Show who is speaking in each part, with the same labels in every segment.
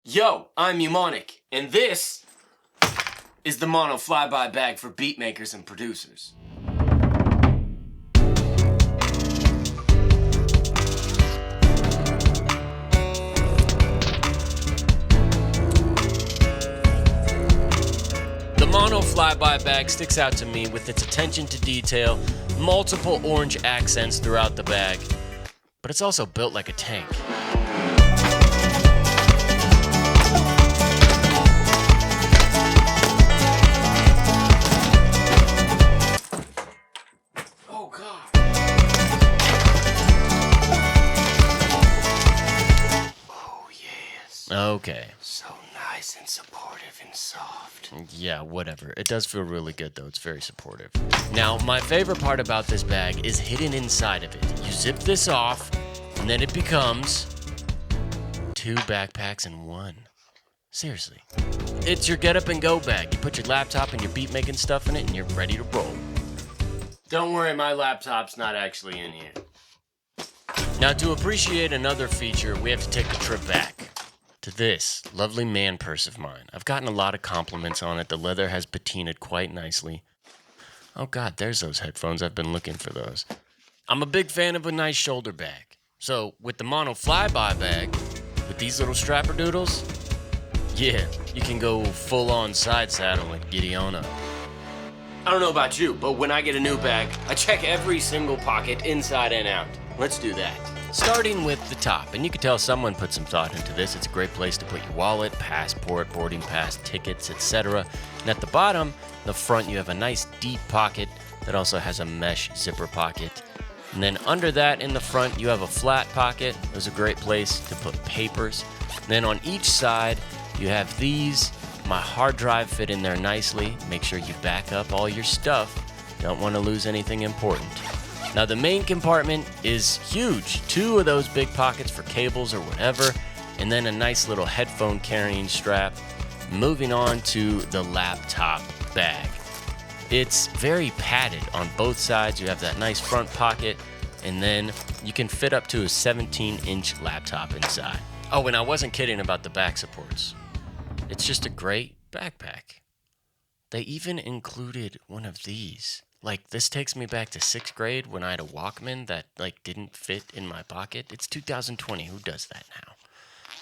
Speaker 1: Yo, I'm Mnemonic, and this is the MONO FlyBy Bag for beat makers and producers. The MONO FlyBy Bag sticks out to me with its attention to detail, multiple orange accents throughout the bag, but it's also built like a tank. Oh God. Oh yes. Okay. So nice and supportive and soft. Yeah, whatever. It does feel really good though. It's very supportive. Now, my favorite part about this bag is hidden inside of it. You zip this off, and then it becomes 2 backpacks in one. Seriously. It's your get up and go bag. You put your laptop and your beat making stuff in it, and you're ready to roll. Don't worry, my laptop's not actually in here. Now, to appreciate another feature, we have to take a trip back to this lovely man purse of mine. I've gotten a lot of compliments on it. The leather has patinaed quite nicely. Oh God, there's those headphones. I've been looking for those. I'm a big fan of a nice shoulder bag. So with the MONO FlyBy bag, with these little strapper doodles, yeah, you can go full on side saddle and giddy on up. I don't know about you, but when I get a new bag, I check every single pocket inside and out. Let's do that. Starting with the top, and you can tell someone put some thought into this. It's a great place to put your wallet, passport, boarding pass, tickets, etc. And at the bottom, the front, you have a nice deep pocket that also has a mesh zipper pocket. And then under that in the front, you have a flat pocket. It's a great place to put papers. And then on each side, you have these. My hard drive fit in there nicely. Make sure you back up all your stuff. Don't want to lose anything important. Now the main compartment is huge. 2 of those big pockets for cables or whatever, and then a nice little headphone carrying strap. Moving on to the laptop bag. It's very padded on both sides. You have that nice front pocket, and then you can fit up to a 17-inch laptop inside. Oh, and I wasn't kidding about the back supports. It's just a great backpack. They even included one of these. Like, this takes me back to 6th grade when I had a Walkman that, didn't fit in my pocket. It's 2020. Who does that now?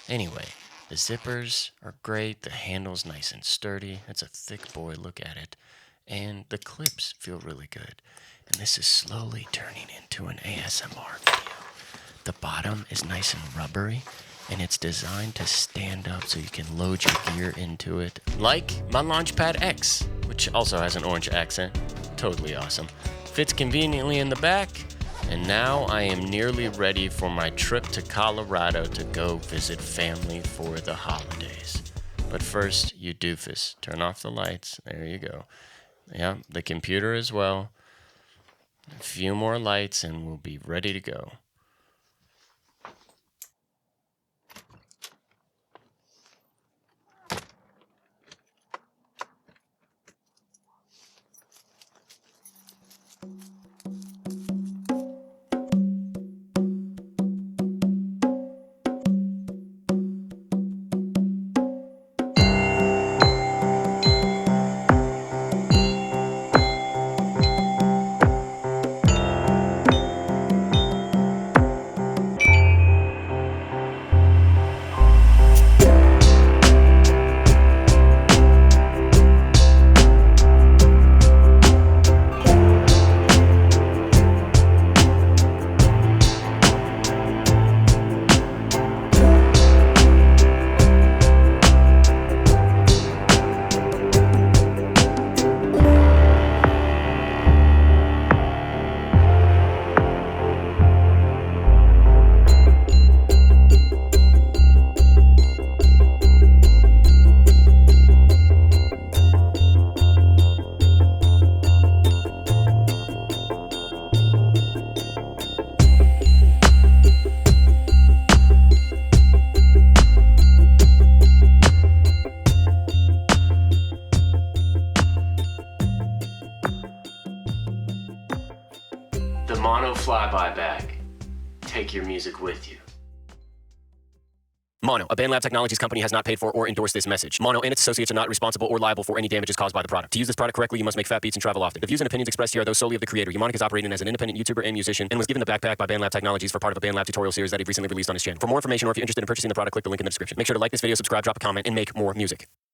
Speaker 1: Anyway, the zippers are great. The handle's nice and sturdy. It's a thick boy. Look at it. And the clips feel really good. And this is slowly turning into an ASMR video. The bottom is nice and rubbery, and it's designed to stand up so you can load your gear into it. Like my Launchpad X, which also has an orange accent. Totally awesome. Fits conveniently in the back, and now I am nearly ready for my trip to Colorado to go visit family for the holidays. But first, you doofus, turn off the lights. There you go. Yeah, the computer as well. A few more lights and we'll be ready to go. The MONO FlyBy Bag. Take your music with you. Mono, a BandLab Technologies company, has not paid for or endorsed this message. Mono and its associates are not responsible or liable for any damages caused by the product. To use this product correctly, you must make fat beats and travel often. The views and opinions expressed here are those solely of the creator. Mnemonic is operating as an independent YouTuber and musician and was given the backpack by BandLab Technologies for part of a BandLab tutorial series that he recently released on his channel. For more information or if you're interested in purchasing the product, click the link in the description. Make sure to like this video, subscribe, drop a comment, and make more music.